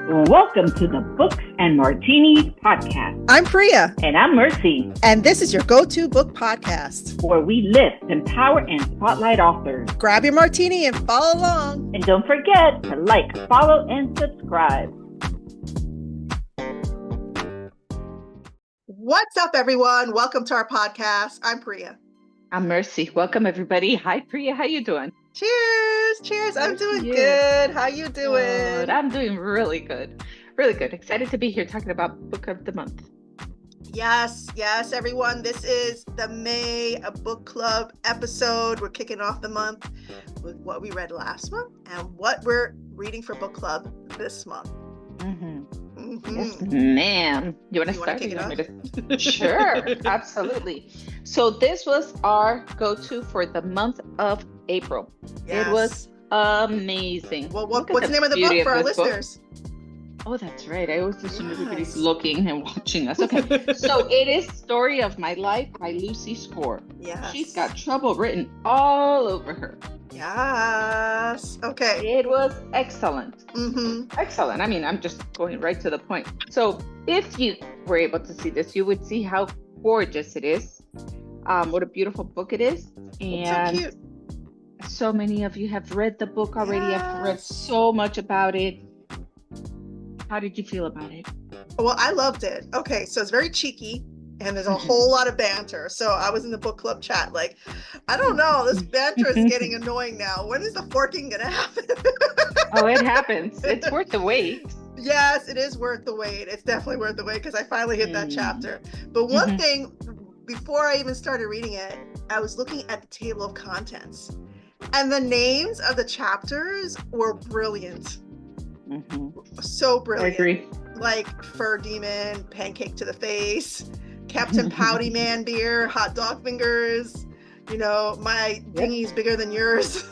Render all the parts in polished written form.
Welcome to the Books and Martinis podcast. I'm Priya. And I'm Mercy. And this is your go-to book podcast, where we lift, empower, and spotlight authors. Grab your martini and follow along. And don't forget to like, follow, and subscribe. What's up, everyone? Welcome to our podcast. I'm Priya. I'm Mercy. Welcome, everybody. Hi, Priya. How you doing? Cheers. Cheers. I'm doing good. How you doing? Good. I'm doing really good. Really good. Excited to be here talking about Book of the Month. Yes, everyone. This is the May Book Club episode. We're kicking off the month with what we read last month and what we're reading for book club this month. Yes, ma'am. You want to start? Kick it off? Sure, absolutely. So this was our go-to for the month of April. Yes. It was amazing. Well, what's the name of the book for our listeners? Oh, that's right. I always assume everybody's looking and watching us. Okay. So it is Story of My Life by Lucy Score. Yes. She's got trouble written all over her. Yes. Okay. It was excellent. Mm-hmm. Excellent. I mean, I'm just going right to the point. So if you were able to see this, you would see how gorgeous it is. What a beautiful book it is. And so cute. So many of you have read the book already. Yes. I've read so much about it. How did you feel about it? Well, I loved it. Okay, so it's very cheeky and there's a whole lot of banter. So I was in the book club chat like, I don't know, this banter is getting annoying now. When is the forking gonna happen? Oh, it happens. It's worth the wait. Yes, it is worth the wait. It's definitely worth the wait because I finally hit that chapter. But one thing, before I even started reading it, I was looking at the table of contents. And the names of the chapters were brilliant. So brilliant. I agree. Like Fur Demon, Pancake to the Face, Captain Pouty Man Beer, Hot Dog Fingers, my dinghy's bigger than yours.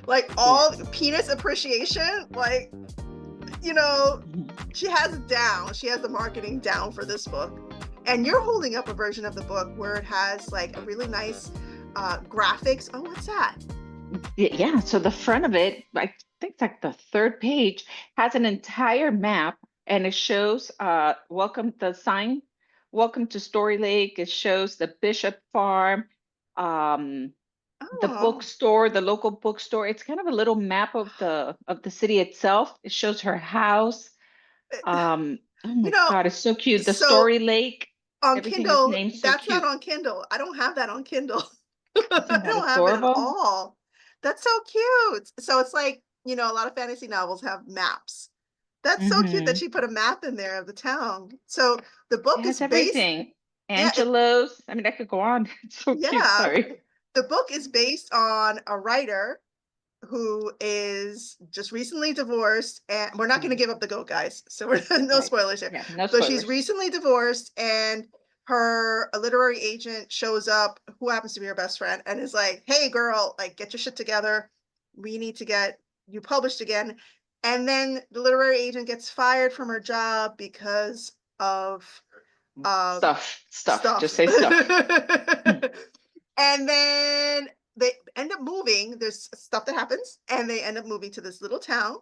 Like all penis appreciation, like, she has it down. She has the marketing down for this book. And you're holding up a version of the book where it has like a really nice graphics. Oh, what's that? Yeah, so the front of it, I think it's like the third page, has an entire map and it shows welcome to Story Lake. It shows the Bishop Farm, the bookstore, the local bookstore. It's kind of a little map of the city itself. It shows her house. Oh my God, it's so cute. The Story Lake. On Kindle, that's not on Kindle. I don't have that on Kindle. I don't have it at all. That's so cute. So it's like, a lot of fantasy novels have maps. That's so cute that she put a map in there of the town. So the book is everything. Angelo's. I mean, I could go on. It's so cute. Sorry. The book is based on a writer who is just recently divorced, and we're not going to give up the goat, guys. So we're no spoilers here. Yeah, no spoilers. So she's recently divorced, and her literary agent shows up, who happens to be her best friend, and is like, "Hey, girl, like, get your shit together. We need to get you published again." And then the literary agent gets fired from her job because of stuff. Just say stuff. And then they end up moving. There's stuff that happens, and they end up moving to this little town.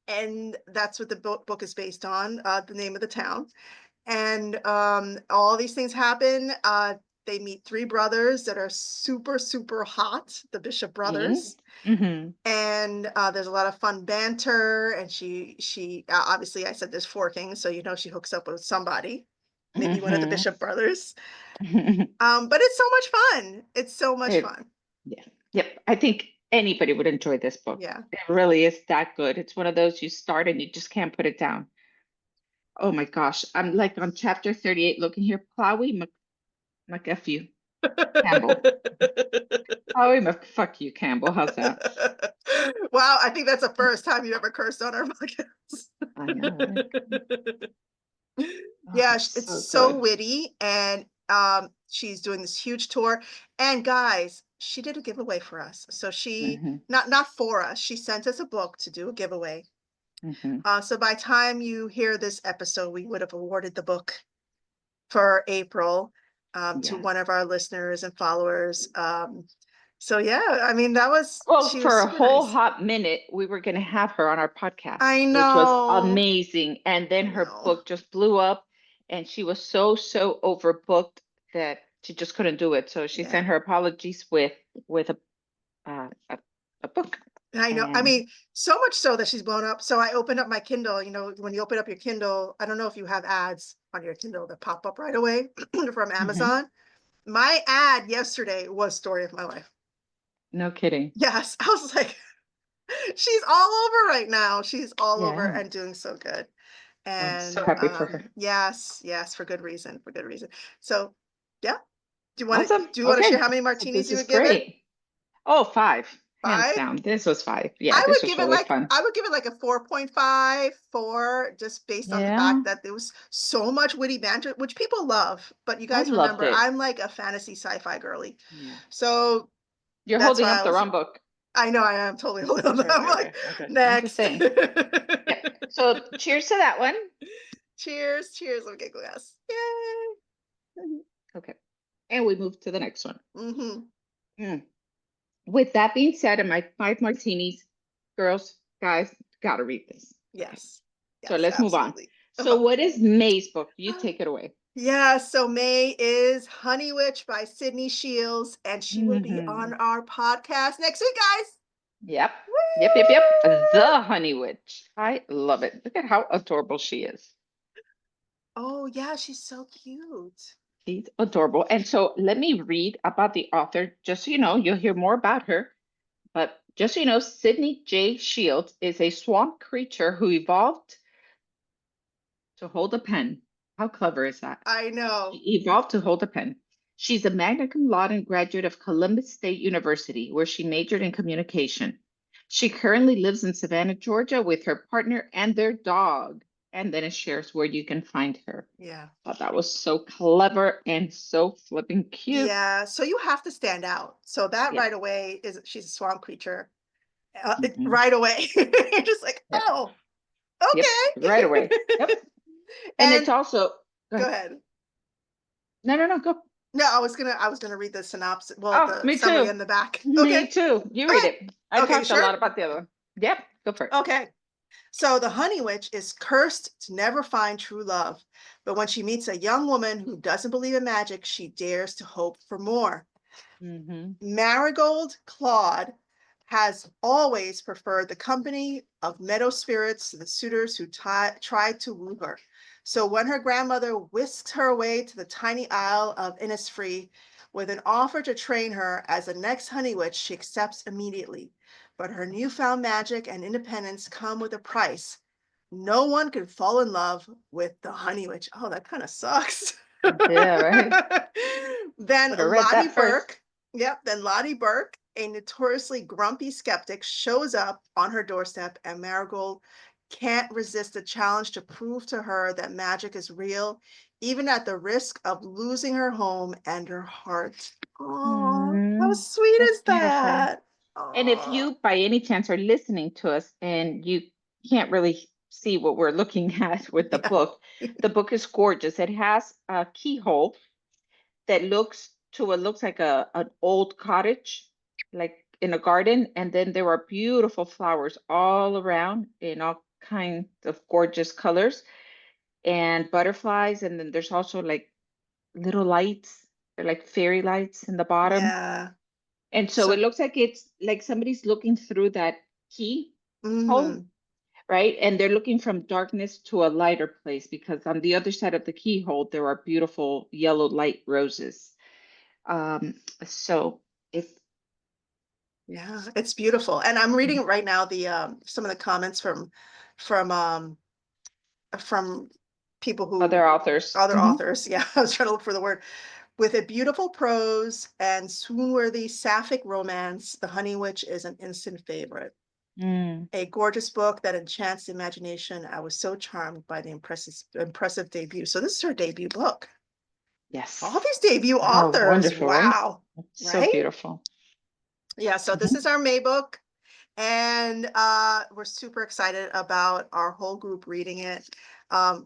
And that's what the book is based on, the name of the town. And all these things happen. They meet three brothers that are super, super hot, the Bishop brothers. And there's a lot of fun banter. And she obviously, I said there's forking, so she hooks up with somebody, maybe one of the Bishop brothers. But it's so much fun. It's so much fun. Yeah. Yep. I think anybody would enjoy this book. Yeah. It really is that good. It's one of those you start and you just can't put it down. Oh my gosh. I'm like on chapter 38 looking here. Chloe McFu Campbell. Chloe fuck you, Campbell. How's that? Wow. I think that's the first time you ever cursed on our podcast. I know. Right? Yeah, it's so witty, and she's doing this huge tour. And guys, she did a giveaway for us. So she not for us. She sent us a book to do a giveaway. So by the time you hear this episode, we would have awarded the book for April to one of our listeners and followers. So yeah, I mean, that was, Well, she was for a super whole nice. hot minute, we were going to have her on our podcast, I which was know. amazing. And then I her know. book just blew up and she was so overbooked that she just couldn't do it. So she Yeah. sent her apologies with uh, a, a book. I know. I And mean, so much so that she's blown up. So I opened up my Kindle. You know, when you open up your Kindle, I don't know if you have ads on your Kindle that pop up right away from Mhm. Amazon. My ad yesterday was Story of My Life. No kidding. Yes. I was like, she's all over right now. She's all over Yeah. and doing so good. I'm so And happy for her. yes, yes, for good reason, for good reason. So yeah. Awesome. Do you want to share Okay. how many So martinis this you is would give it? great. Oh, 5, hands 5? down. This was 5. Yeah, I this would was give it really like fun. I would give it like a 4.5, 4, just based on the Yeah, fact that there was so much witty banter, which people love. But you I guys loved remember, it. I'm like a fantasy sci-fi girly. Yeah. So You're that's holding why up I the was, wrong book. I know I am totally holding on. Okay, I'm okay, like, okay, okay. I'm just next. saying. Yep. So cheers to that one. Cheers, cheers. Okay, glass. Yay. Mhm. Okay. And we move to the next one. Mm-hmm. Mm. With that being said, and my 5 martinis, girls, guys, gotta read this. Okay. Yes. So Yes, let's move on. absolutely. So what is May's book? You take it away. Yeah, so May is Honey Witch by Sydney Shields, and she will be Hmm. on our podcast next week, guys. Yep. Yep. Woo! The Honey Witch. I love it. Look at how adorable she is. Oh, yeah, she's so cute. She's adorable. And so let me read about the author, just so you know, you'll hear more about her. But just so you know, Sydney J. Shields is a swamp creature who evolved to hold a pen. How clever is that? I know. She evolved to hold a pen. She's a magna cum laude graduate of Columbus State University, where she majored in communication. She currently lives in Savannah, Georgia, with her partner and their dog. And then it shares where you can find her. Yeah. Thought that was so clever and so flipping cute. Yeah, so you have to stand out. So that Yeah. right away is she's a swamp creature. Mhm. Right away. You're just like, Yep. oh, Yep. Right away. okay. Yep. And it's And also, go go ahead. ahead. No, go. No, I was gonna read the synopsis, well, Oh, the me summary too. in the back. Me Okay. too. You read Okay. it. I Okay, you talked a sure? lot about the other one. Yep. Go for it. Okay. So the honey witch is cursed to never find true love. But when she meets a young woman who doesn't believe in magic, she dares to hope for more. Hmm. Marigold Claude has always preferred the company of meadow spirits to the suitors who tried to woo her. So when her grandmother whisks her away to the tiny isle of Innisfree with an offer to train her as the next honey witch, she accepts immediately. But her newfound magic and independence come with a price. No one can fall in love with the honey witch. Oh, that kind of sucks. Yeah, right. Then Would have read Lottie that first. Burke, yep, then Lottie Burke, a notoriously grumpy skeptic, shows up on her doorstep, and Marigold can't resist the challenge to prove to her that magic is real, even at the risk of losing her home and her heart. Oh, how Mm, sweet that's is beautiful. that? And if Oh, you, by any chance, are listening to us and you can't really see what we're looking at with yeah, the book is gorgeous. It has a keyhole that looks to what looks like an old cottage, like in a garden, and then there are beautiful flowers all around in all kinds of gorgeous colors and butterflies, and then there's also like little lights, they're like fairy lights in the bottom. yeah. And so it So, looks like it's like somebody's looking through that keyhole, mhm. right? And they're looking from darkness to a lighter place because on the other side of the keyhole, there are beautiful yellow light roses. Um, so if Yeah, it's beautiful. And I'm reading right now the some of the comments from from people who other authors, other authors. Yeah, I was trying to look for the word. With a beautiful prose and swoon-worthy sapphic romance, The Honey Witch is an instant favorite. Mm, A gorgeous book that enchants the imagination. I was so charmed by the impressive debut. So this is her debut book. All yes. these debut How authors. wonderful, right? Wow. So Right? beautiful. Yeah, so this Mhm. is our May book. And we're super excited about our whole group reading it.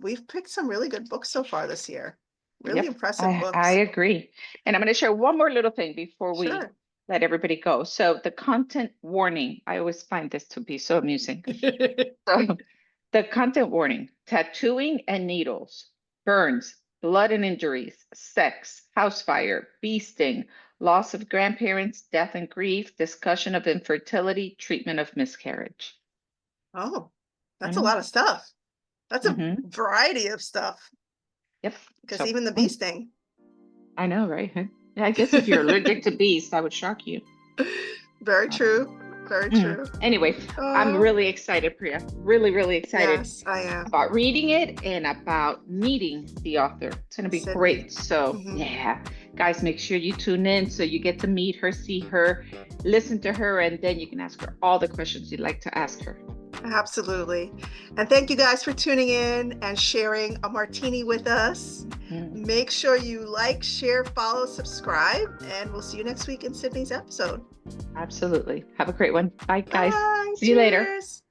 We've picked some really good books so far this year. Really Yep, impressive I books. agree. And I'm going to share one more little thing before we Sure. let everybody go. So the content warning, I always find this to be so amusing. So the content warning: tattooing and needles, burns, blood and injuries, sex, house fire, bee sting, loss of grandparents, death and grief, discussion of infertility, treatment of miscarriage. Oh, I that's a know. lot of stuff. That's a Mm-hmm. variety of stuff. Yep. Because So even the bee sting. I know, right? Yeah, I guess if you're allergic to bees, that would shock you. Very true. Very true. Anyway, I'm Oh, really excited, Priya. Really, really excited yes, I am. about reading it and about meeting the author. It's going to be Sydney. great. So, Mhm. yeah, guys, make sure you tune in so you get to meet her, see her, listen to her, and then you can ask her all the questions you'd like to ask her. Absolutely. And thank you guys for tuning in and sharing a martini with us. Mm, Make sure you like, share, follow, subscribe, and we'll see you next week in Sydney's episode. absolutely. Have a great one. Bye, guys. Bye. See you later. Cheers.